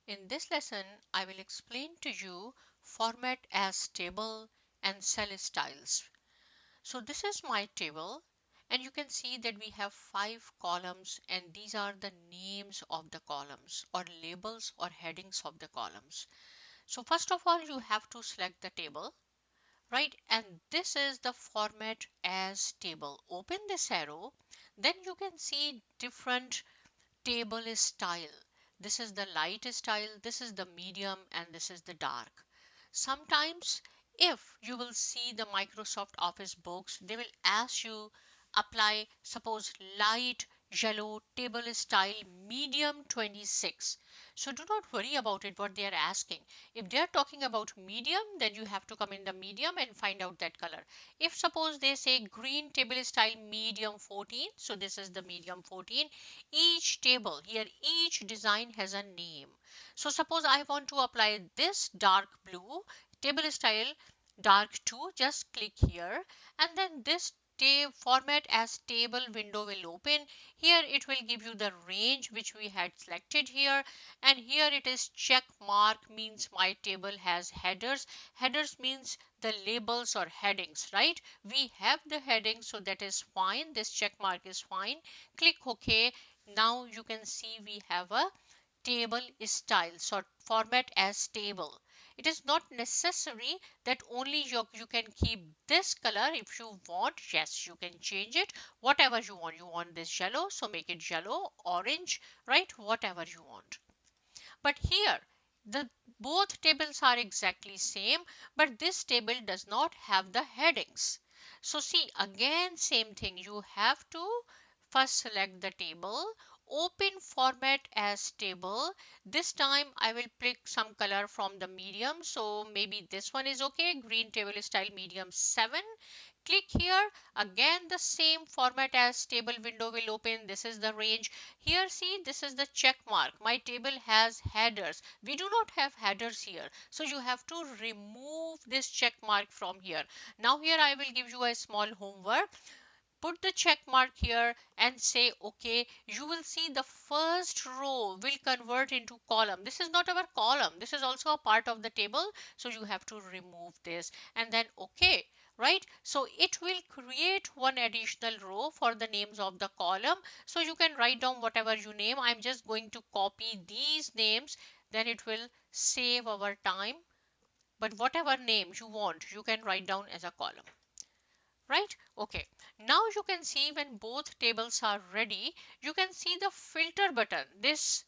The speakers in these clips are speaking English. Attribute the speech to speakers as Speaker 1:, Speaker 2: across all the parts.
Speaker 1: In this lesson, I will explain to you format as table and cell styles. So this is my table and you can see that we have 5 columns and these are the names of the columns or labels or headings of the columns. So first of all, you have to select the table, right? And this is the format as table. Open this arrow, then you can see different table style. This is the light style, this is the medium, and this is the dark. Sometimes, if you will see the Microsoft Office books, they will ask you apply, suppose, light yellow table style medium 26. So do not worry about it what they are asking. If they are talking about medium, then you have to come in the medium and find out that color. If suppose they say green table style medium 14, so this is the medium 14. Each table here, each design has a name. So suppose I want to apply this dark blue table style dark 2, just click here and then this format as table window will open. Here it will give you the range which we had selected here, and here it is check mark means my table has headers. Headers means the labels or headings, right? We have the headings, so that is fine. This check mark is fine. Click OK. Now you can see we have a table style, so format as table. It is not necessary that only you can keep this color. If you want, yes, you can change it whatever you want. You want this yellow, so make it yellow, orange, right? Whatever you want. But here the both tables are exactly same, but this table does not have the headings. So see, again same thing, you have to first select the table, open format as table. This time I will pick some color from the medium, so maybe this one is okay, green table style medium 7. Click here, again the same format as table window will open. This is the range. Here see, this is the check mark. My table has headers. We do not have headers here, so you have to remove this check mark from here. Now here I will give you a small homework. Put the check mark here and say okay. You will see the first row will convert into column. This is not our column, this is also a part of the table, so you have to remove this and then okay, right? So it will create one additional row for the names of the column, so you can write down whatever you name. I'm just going to copy these names, then it will save our time. But whatever name you want, you can write down as a column, right? Okay, now you can see when both tables are ready, you can see the filter button, this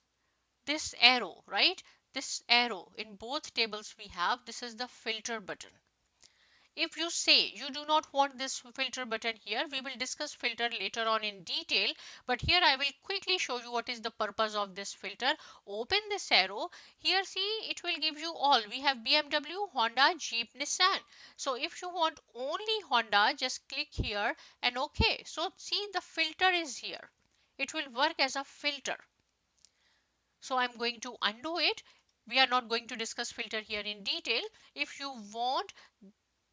Speaker 1: arrow, right? This arrow in both tables we have, this is the filter button. If you say you do not want this filter button here, we will discuss filter later on in detail, but here I will quickly show you what is the purpose of this filter. Open this arrow. Here see, it will give you all. We have BMW, Honda, Jeep, Nissan. So if you want only Honda, just click here and okay. So see, the filter is here. It will work as a filter. So I'm going to undo it. We are not going to discuss filter here in detail. If you want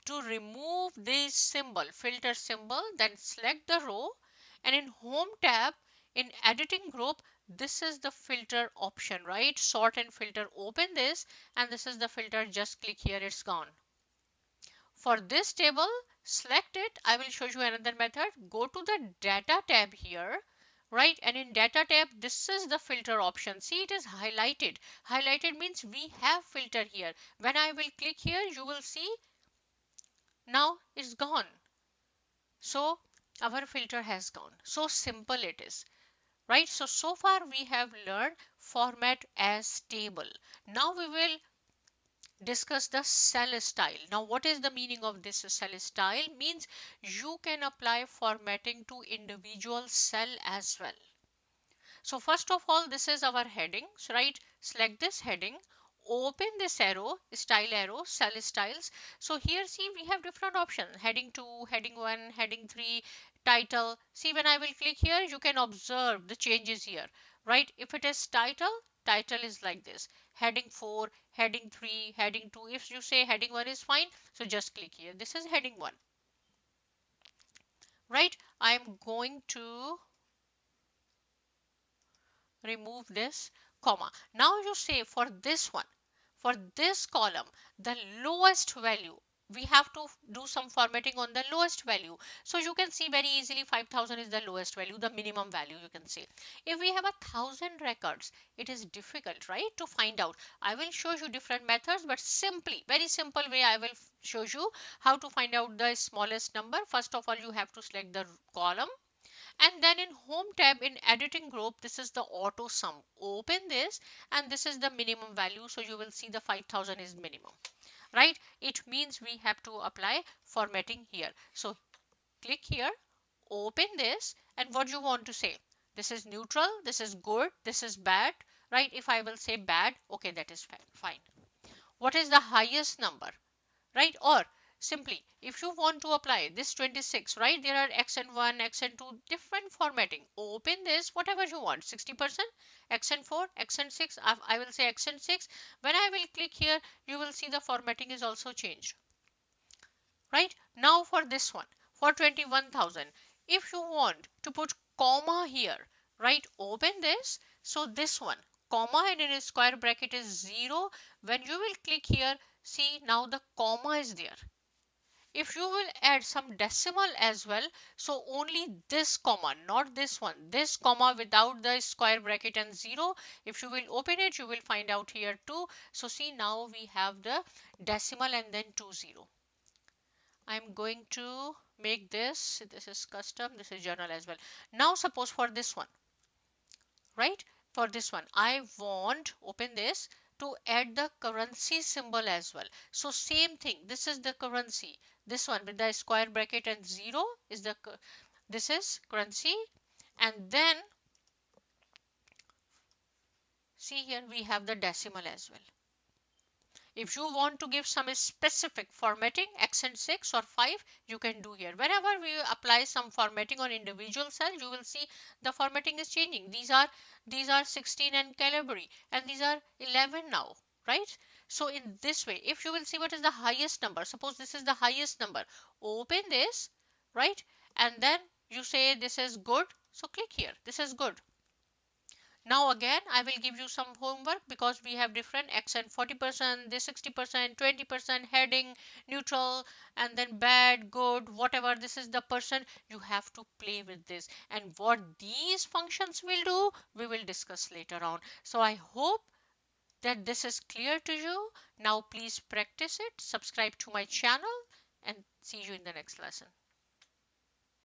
Speaker 1: to remove this symbol, filter symbol, then select the row and in home tab in editing group, this is the filter option, right? Sort and filter, open this and this is the filter, just click here, it's gone. For this table, select it. I will show you another method. Go to the data tab here, right? And in data tab, this is the filter option. See, it is highlighted. Highlighted means we have filter here. When I will click here, you will see now it's gone. So our filter has gone. So simple it is, right? So far we have learned format as table. Now we will discuss the cell style. Now what is the meaning of this cell style? Means you can apply formatting to individual cell as well. So first of all, this is our headings, right? Select this heading, open this arrow, style arrow, cell styles. So here see, we have different options, heading 2, heading 1, heading 3, title. See, when I will click here, you can observe the changes here, right? If it is title, title is like this, heading 4, heading 3, heading 2. If you say heading 1 is fine, so just click here. This is heading 1, right? I'm going to remove this, comma. Now you say for this one, for this column, the lowest value, we have to do some formatting on the lowest value. So you can see very easily 5000 is the lowest value, the minimum value you can say. If we have 1000 records, it is difficult, right, to find out. I will show you different methods, but simply, very simple way I will show you how to find out the smallest number. First of all, you have to select the column, and then in home tab in editing group, this is the auto sum. Open this, and this is the minimum value, so you will see the 5000 is minimum, right? It means we have to apply formatting here. So click here, open this, and what you want to say, this is neutral, this is good, this is bad, right? If I will say bad, okay, that is fine. What is the highest number, right? Or simply, if you want to apply this 26, right, there are xn1, xn2, different formatting. Open this, whatever you want, 60%, xn4, xn6, I will say xn6. When I will click here, you will see the formatting is also changed, right? Now for this one, for 21,000, if you want to put comma here, right, open this. So this one, comma and in a square bracket is 0. When you will click here, see now the comma is there. If you will add some decimal as well, so only this comma, not this one, this comma without the square bracket and 0, if you will open it, you will find out here too. So see, now we have the decimal and then 20. I'm going to make this is custom, this is journal as well. Now suppose for this one, right, for this one I want, open this, to add the currency symbol as well. So same thing, this is the currency, this one with the square bracket and 0 is the this is currency, and then see here we have the decimal as well. If you want to give some specific formatting, accent 6 or 5, you can do here. Whenever we apply some formatting on individual cell, you will see the formatting is changing. These are 16 and calibre, and these are 11 now, right? So in this way, if you will see what is the highest number, suppose this is the highest number, open this, right? And then you say this is good. So click here. This is good. Now again, I will give you some homework because we have different accent, 40%, this 60%, 20%, heading, neutral, and then bad, good, whatever. This is the person. You have to play with this. And what these functions will do, we will discuss later on. So I hope that this is clear to you. Now please practice it, subscribe to my channel, and see you in the next lesson.